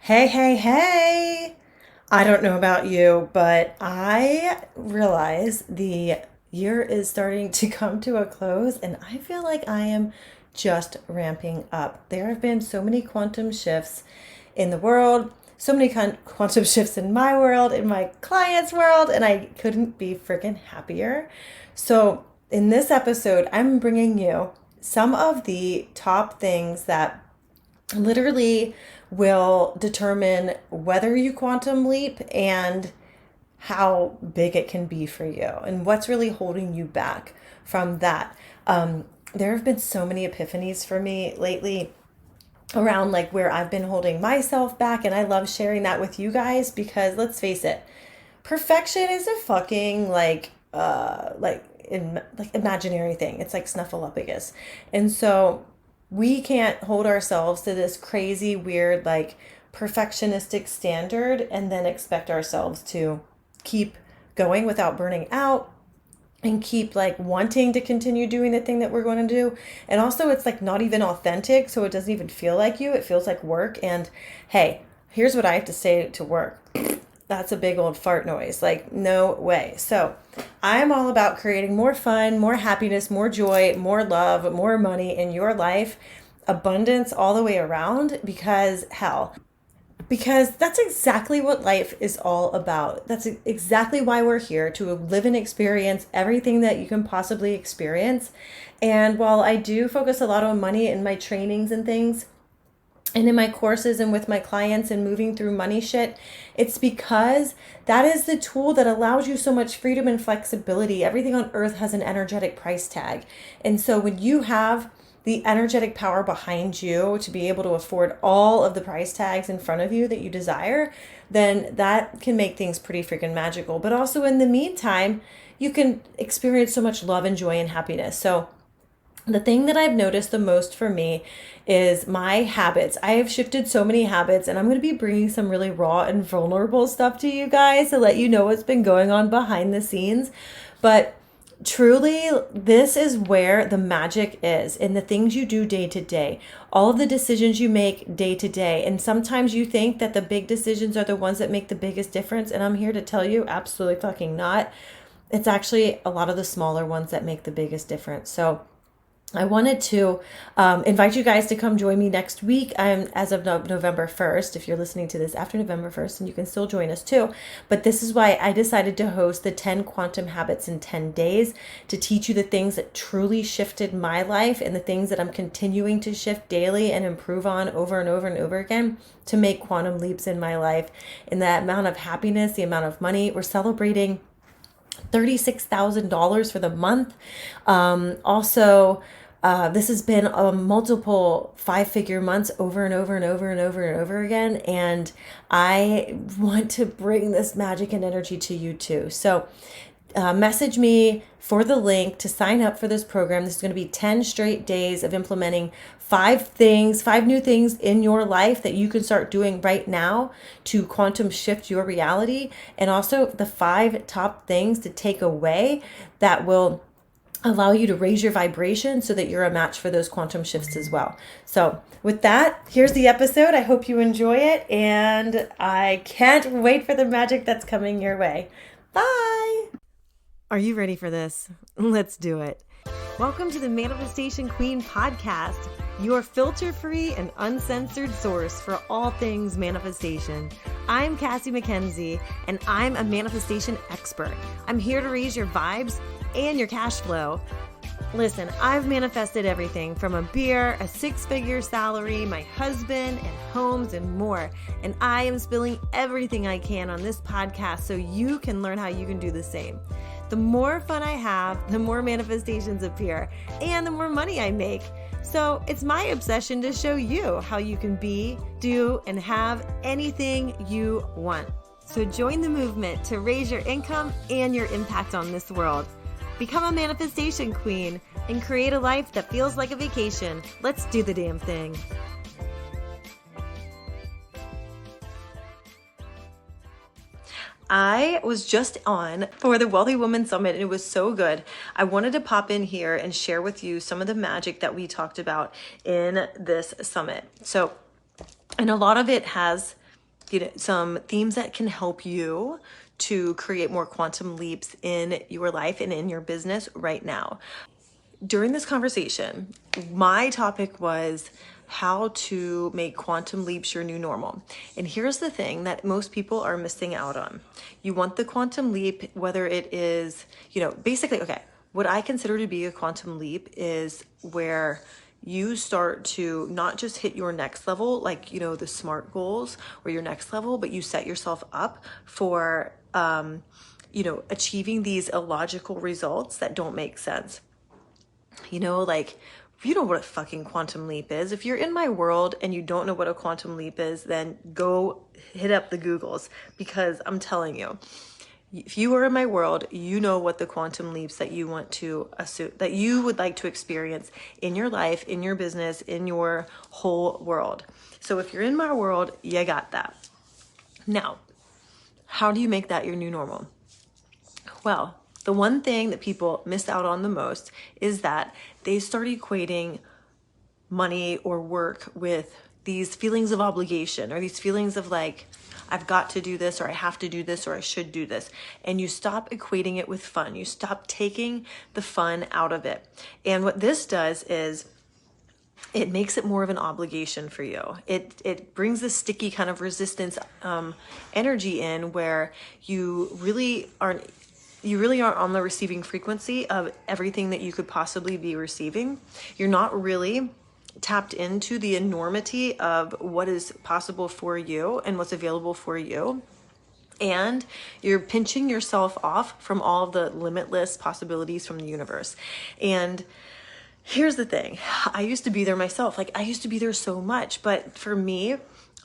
Hey, hey, hey. I don't know about you, but I realize the year is starting to come to a close, and I feel like I am just ramping up. There have been so many quantum shifts in the world, so many quantum shifts in my world, in my clients' world, and I couldn't be freaking happier. So, in this episode, I'm bringing you some of the top things that literally will determine whether you quantum leap and how big it can be for you and what's really holding you back from that. There have been so many epiphanies for me lately around like where I've been holding myself back, and I love sharing that with you guys because let's face it, perfection is a fucking like imaginary thing. It's like snuffleupagus. And so we can't hold ourselves to this crazy weird like perfectionistic standard and then expect ourselves to keep going without burning out and keep like wanting to continue doing the thing that we're going to do. And also it's like not even authentic, so it doesn't even feel like you. It feels like work. And hey, here's what I have to say to work. That's a big old fart noise. Like, no way. So I'm all about creating more fun, more happiness, more joy, more love, more money in your life, abundance all the way around, because that's exactly what life is all about. That's exactly why we're here, to live and experience everything that you can possibly experience. And while I do focus a lot on money in my trainings and things, and in my courses and with my clients and moving through money shit, it's because that is the tool that allows you so much freedom and flexibility. Everything on earth has an energetic price tag. And so when you have the energetic power behind you to be able to afford all of the price tags in front of you that you desire, then that can make things pretty freaking magical. But also in the meantime, you can experience so much love and joy and happiness. So the thing that I've noticed the most for me is my habits. I have shifted so many habits, and I'm going to be bringing some really raw and vulnerable stuff to you guys to let you know what's been going on behind the scenes. But truly, this is where the magic is, in the things you do day to day, all of the decisions you make day to day. And sometimes you think that the big decisions are the ones that make the biggest difference. And I'm here to tell you, absolutely fucking not. It's actually a lot of the smaller ones that make the biggest difference. So I wanted to invite you guys to come join me next week. I'm as of November 1st. If you're listening to this after November 1st, and you can still join us too. But this is why I decided to host the 10 Quantum Habits in 10 days to teach you the things that truly shifted my life and the things that I'm continuing to shift daily and improve on over and over and over again to make quantum leaps in my life. And that amount of happiness, the amount of money, we're celebrating $36,000 for the month. This has been a multiple 5-figure months over and over and over and over and over again. And I want to bring this magic and energy to you too. So message me for the link to sign up for this program. This is going to be 10 straight days of implementing 5 new things in your life that you can start doing right now to quantum shift your reality. And also the 5 top things to take away that will allow you to raise your vibration so that you're a match for those quantum shifts as well. So with that, here's the episode. I hope you enjoy it, and I can't wait for the magic that's coming your way. Bye. Are you ready for this? Let's do it. Welcome to the Manifestation Queen podcast, your filter-free and uncensored source for all things manifestation. I'm Cassie MacKenzie, and I'm a manifestation expert. I'm here to raise your vibes and your cash flow. Listen, I've manifested everything from a beer, a 6-figure salary, my husband, and homes, and more. And I am spilling everything I can on this podcast so you can learn how you can do the same. The more fun I have, the more manifestations appear, and the more money I make. So it's my obsession to show you how you can be, do, and have anything you want. So join the movement to raise your income and your impact on this world. Become a manifestation queen and create a life that feels like a vacation. Let's do the damn thing. I was just on for the Wealthy Woman Summit, and it was so good. I wanted to pop in here and share with you some of the magic that we talked about in this summit. And a lot of it has some themes that can help you to create more quantum leaps in your life and in your business right now. During this conversation, my topic was how to make quantum leaps your new normal. And here's the thing that most people are missing out on. You want the quantum leap, whether it is, basically, okay, what I consider to be a quantum leap is where you start to not just hit your next level, like, the SMART goals or your next level, but you set yourself up for, achieving these illogical results that don't make sense. Like, you know what a fucking quantum leap is. If you're in my world and you don't know what a quantum leap is, then go hit up the Googles, because I'm telling you, if you are in my world, you know what the quantum leaps that you want to assume, that you would like to experience in your life, in your business, in your whole world. So if you're in my world, you got that. Now, how do you make that your new normal? Well, the one thing that people miss out on the most is that they start equating money or work with these feelings of obligation, or these feelings of like, I've got to do this, or I have to do this, or I should do this. And you stop equating it with fun. You stop taking the fun out of it. And what this does is it makes it more of an obligation for you. It brings this sticky kind of resistance energy in, where you really aren't on the receiving frequency of everything that you could possibly be receiving. You're not really tapped into the enormity of what is possible for you and what's available for you. And you're pinching yourself off from all the limitless possibilities from the universe. And here's the thing. I used to be there myself. Like, I used to be there so much. But for me,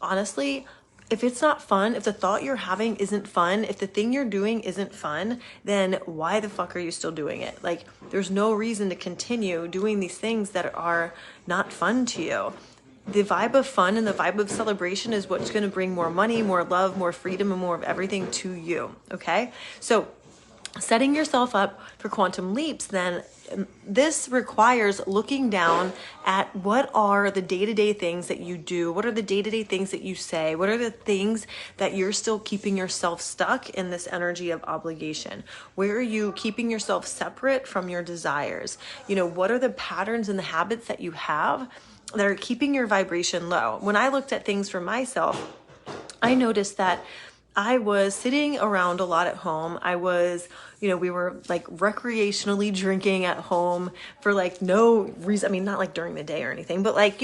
honestly, if it's not fun, if the thought you're having isn't fun, if the thing you're doing isn't fun, then why the fuck are you still doing it? Like, there's no reason to continue doing these things that are not fun to you. The vibe of fun and the vibe of celebration is what's going to bring more money, more love, more freedom, and more of everything to you. Okay? So setting yourself up for quantum leaps, then this requires looking down at what are the day-to-day things that you do, what are the day-to-day things that you say, what are the things that you're still keeping yourself stuck in this energy of obligation, where are you keeping yourself separate from your desires, what are the patterns and the habits that you have that are keeping your vibration low. When I looked at things for myself, I noticed that I was sitting around a lot at home. I was, we were like recreationally drinking at home for like no reason. I mean, not like during the day or anything, but like,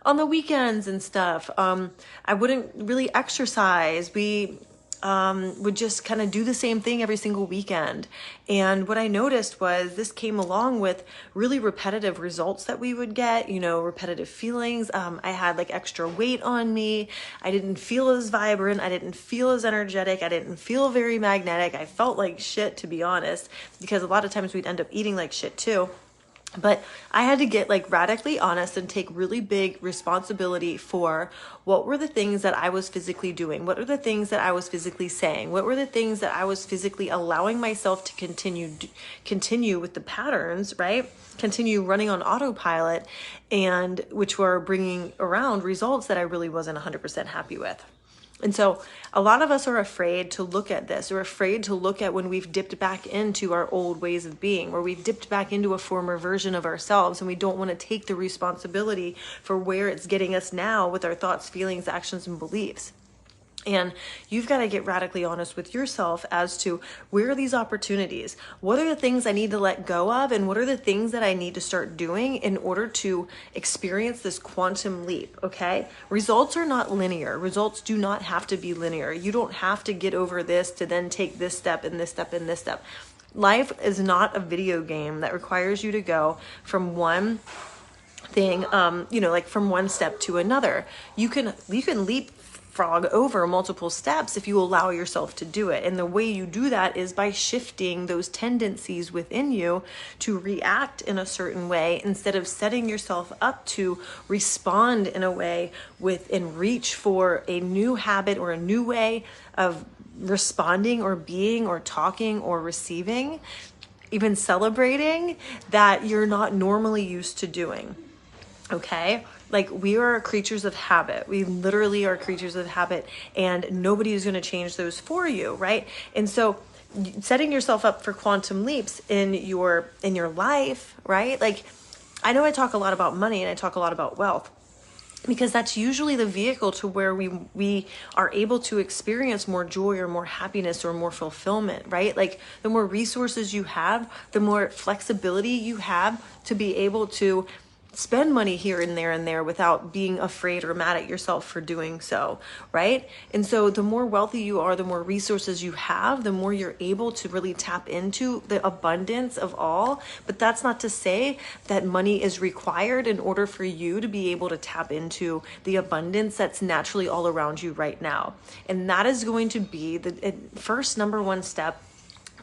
on the weekends and stuff. I wouldn't really exercise. We would just kind of do the same thing every single weekend. And what I noticed was this came along with really repetitive results that we would get, repetitive feelings. I had like extra weight on me. I didn't feel as vibrant. I didn't feel as energetic. I didn't feel very magnetic. I felt like shit, to be honest, because a lot of times we'd end up eating like shit too. But I had to get like radically honest and take really big responsibility for what were the things that I was physically doing? What were the things that I was physically saying? What were the things that I was physically allowing myself to continue with the patterns, right? Continue running on autopilot, and which were bringing around results that I really wasn't 100% happy with. And so a lot of us are afraid to look at this. We're afraid to look at when we've dipped back into our old ways of being, where we've dipped back into a former version of ourselves, and we don't want to take the responsibility for where it's getting us now with our thoughts, feelings, actions, and beliefs. And you've got to get radically honest with yourself as to where are these opportunities? What are the things I need to let go of? And what are the things that I need to start doing in order to experience this quantum leap? Okay. Results are not linear. Results do not have to be linear. You don't have to get over this to then take this step and this step and this step. Life is not a video game that requires you to go from one thing, like from one step to another. You can leapfrog over multiple steps if you allow yourself to do it. And the way you do that is by shifting those tendencies within you to react in a certain way, instead of setting yourself up to respond in a way and reach for a new habit or a new way of responding or being or talking or receiving, even celebrating, that you're not normally used to doing. Okay. Like, we are creatures of habit. We literally are creatures of habit, and nobody is going to change those for you, right? And so setting yourself up for quantum leaps in your life, right? Like, I know I talk a lot about money and I talk a lot about wealth, because that's usually the vehicle to where we are able to experience more joy or more happiness or more fulfillment, right? Like, the more resources you have, the more flexibility you have to be able to spend money here and there without being afraid or mad at yourself for doing so, right? And so the more wealthy you are, the more resources you have, the more you're able to really tap into the abundance of all. But that's not to say that money is required in order for you to be able to tap into the abundance that's naturally all around you right now. And that is going to be the first number one step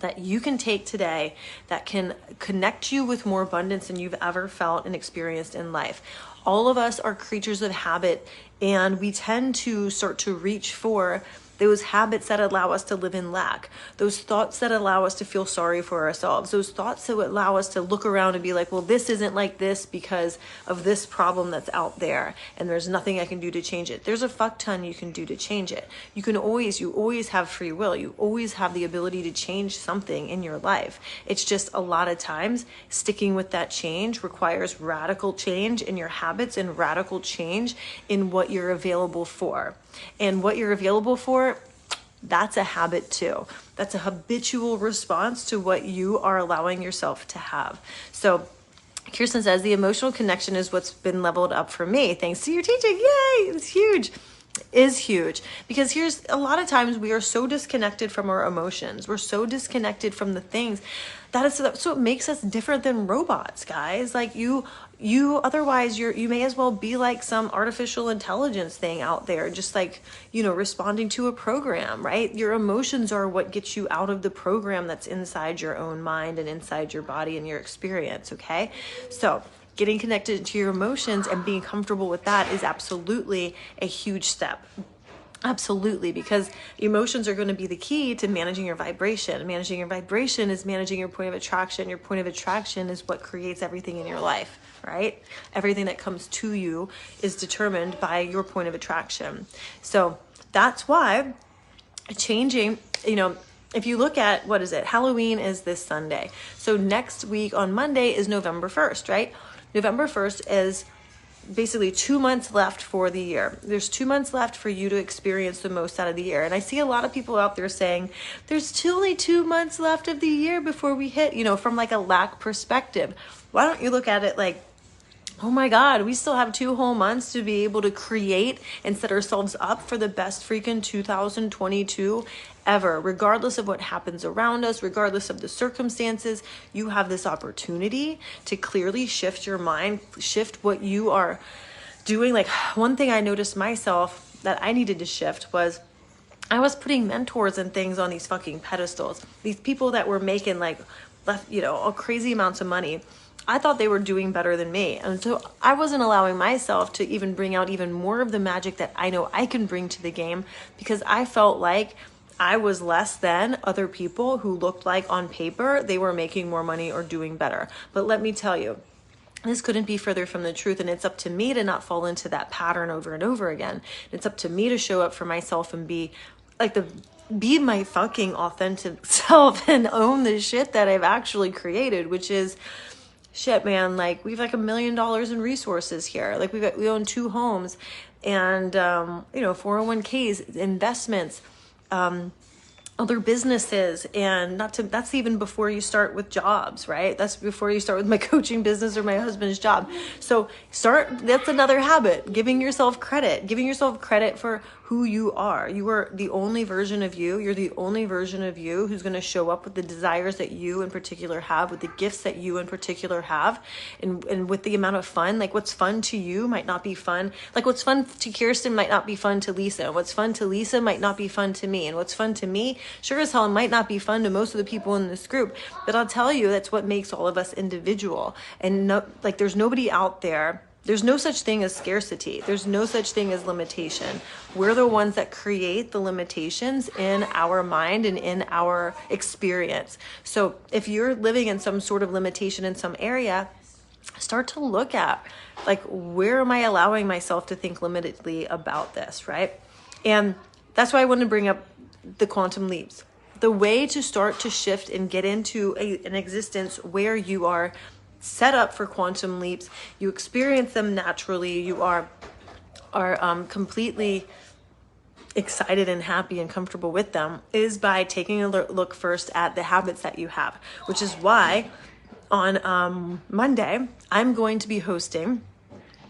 that you can take today that can connect you with more abundance than you've ever felt and experienced in life. All of us are creatures of habit, and we tend to start to reach for those habits that allow us to live in lack, those thoughts that allow us to feel sorry for ourselves, those thoughts that allow us to look around and be like, well, this isn't like this because of this problem that's out there, and there's nothing I can do to change it. There's a fuck ton you can do to change it. You always have free will. You always have the ability to change something in your life. It's just a lot of times sticking with that change requires radical change in your habits and radical change in what you're available for. And what you're available for, that's a habit too. That's a habitual response to what you are allowing yourself to have. So Kirsten says, the emotional connection is what's been leveled up for me. Thanks to your teaching. Yay! It's huge. Is huge, because here's a lot of times we are so disconnected from our emotions. We're so disconnected from the things that's what makes us different than robots, guys. Like, you otherwise you may as well be like some artificial intelligence thing out there, just like, responding to a program, right? Your emotions are what gets you out of the program that's inside your own mind and inside your body and your experience. Okay, so getting connected to your emotions and being comfortable with that is absolutely a huge step. Absolutely, because emotions are going to be the key to managing your vibration. Managing your vibration is managing your point of attraction. Your point of attraction is what creates everything in your life, right? Everything that comes to you is determined by your point of attraction. So that's why changing, if you look at, what is it? Halloween is this Sunday. So next week on Monday is November 1st, right? November 1st is basically 2 months left for the year. There's 2 months left for you to experience the most out of the year. And I see a lot of people out there saying, there's only 2 months left of the year before we hit, from like a lack perspective. Why don't you look at it like, oh my God, we still have 2 whole months to be able to create and set ourselves up for the best freaking 2022 ever. Regardless of what happens around us, regardless of the circumstances, you have this opportunity to clearly shift your mind, shift what you are doing. Like, one thing I noticed myself that I needed to shift was I was putting mentors and things on these fucking pedestals. These people that were making crazy amounts of money. I thought they were doing better than me. And so I wasn't allowing myself to even bring out even more of the magic that I know I can bring to the game, because I felt like I was less than other people who looked like on paper they were making more money or doing better. But let me tell you, this couldn't be further from the truth, and it's up to me to not fall into that pattern over and over again. It's up to me to show up for myself and be my fucking authentic self and own the shit that I've actually created, which is shit, man. Like, we've like $1 million in resources here. Like, we own 2 homes and 401ks, investments, other businesses, and that's even before you start with jobs, right? That's before you start with my coaching business or my husband's job. So that's another habit, giving yourself credit for who you are. You are the only version of you. You're the only version of you who's going to show up with the desires that you in particular have, with the gifts that you in particular have, and with the amount of fun. Like, what's fun to you might not be fun. Like, what's fun to Kirsten might not be fun to Lisa. And what's fun to Lisa might not be fun to me. And what's fun to me, sure as hell, might not be fun to most of the people in this group. But I'll tell you, that's what makes all of us individual. And there's nobody out there. There's no such thing as scarcity. There's no such thing as limitation. We're the ones that create the limitations in our mind and in our experience. So if you're living in some sort of limitation in some area, start to look at, like, where am I allowing myself to think limitedly about this, right? And that's why I want to bring up the quantum leaps. The way to start to shift and get into an existence where you are set up for quantum leaps, you experience them naturally, you are completely excited and happy and comfortable with them, is by taking a look first at the habits that you have, which is why on Monday, I'm going to be hosting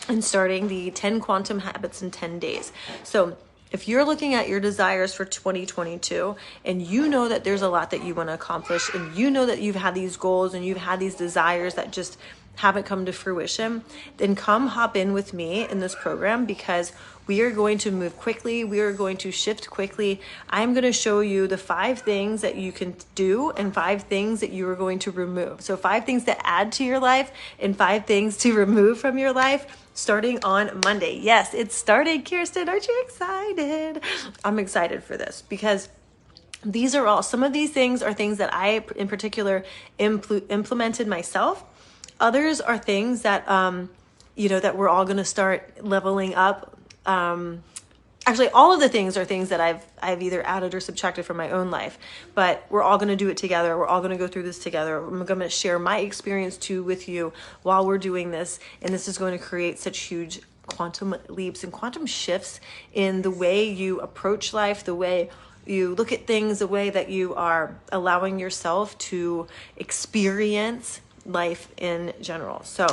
and starting the 10 quantum habits in 10 days. So if you're looking at your desires for 2022 and you know that there's a lot that you want to accomplish, and you know that you've had these goals and you've had these desires that just haven't come to fruition, then come hop in with me in this program, because we are going to move quickly. We are going to shift quickly. I'm going to show you the 5 things that you can do and 5 things that you are going to remove. So 5 things to add to your life and 5 things to remove from your life, starting on Monday. Yes, it started, Kirsten. Aren't you excited? I'm excited for this, because these are all, some of these things are things that I in particular implemented myself. Others are things that, that we're all going to start leveling up. Actually, all of the things are things that I've either added or subtracted from my own life, but we're all going to do it together. We're all going to go through this together. I'm going to share my experience too with you while we're doing this. And this is going to create such huge quantum leaps and quantum shifts in the way you approach life, the way you look at things, the way that you are allowing yourself to experience life in general. So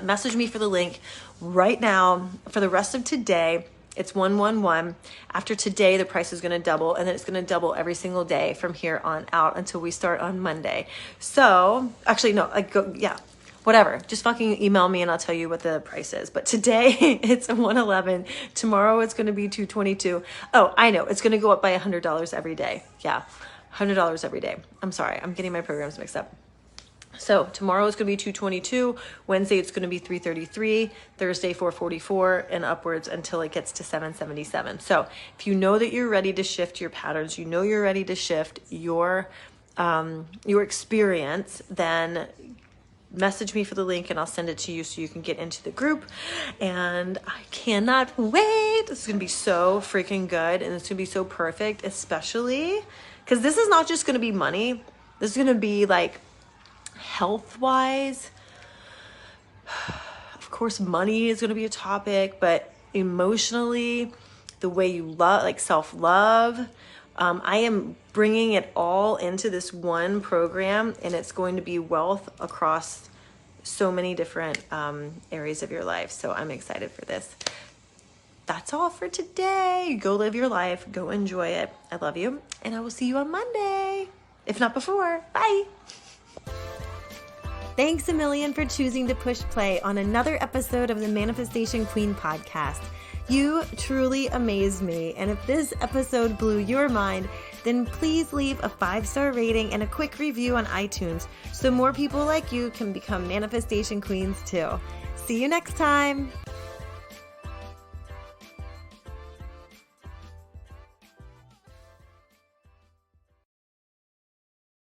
message me for the link right now. For the rest of today, it's 111. After today, the price is going to double, and then it's going to double every single day from here on out until we start on Monday. So actually, no, whatever. Just fucking email me and I'll tell you what the price is. But today it's 111. Tomorrow it's going to be 222. Oh, I know. It's going to go up by $100 every day. Yeah. $100 every day. I'm sorry. I'm getting my programs mixed up. So tomorrow is going to be 222. Wednesday it's going to be 333. Thursday 444, and upwards until it gets to 777. So if you know that you're ready to shift your patterns, you know you're ready to shift your experience, then message me for the link and I'll send it to you so you can get into the group. And I cannot wait. This is going to be so freaking good, and it's going to be so perfect, especially because this is not just going to be money. This is going to be like health-wise. Of course, money is going to be a topic, but emotionally, the way you love, like self-love. I am bringing it all into this one program, and it's going to be wealth across so many different areas of your life. So I'm excited for this. That's all for today. Go live your life. Go enjoy it. I love you, and I will see you on Monday, if not before. Bye. Thanks a million for choosing to push play on another episode of the Manifestation Queen podcast. You truly amaze me, and if this episode blew your mind, then please leave a 5-star rating and a quick review on iTunes so more people like you can become manifestation queens too. See you next time.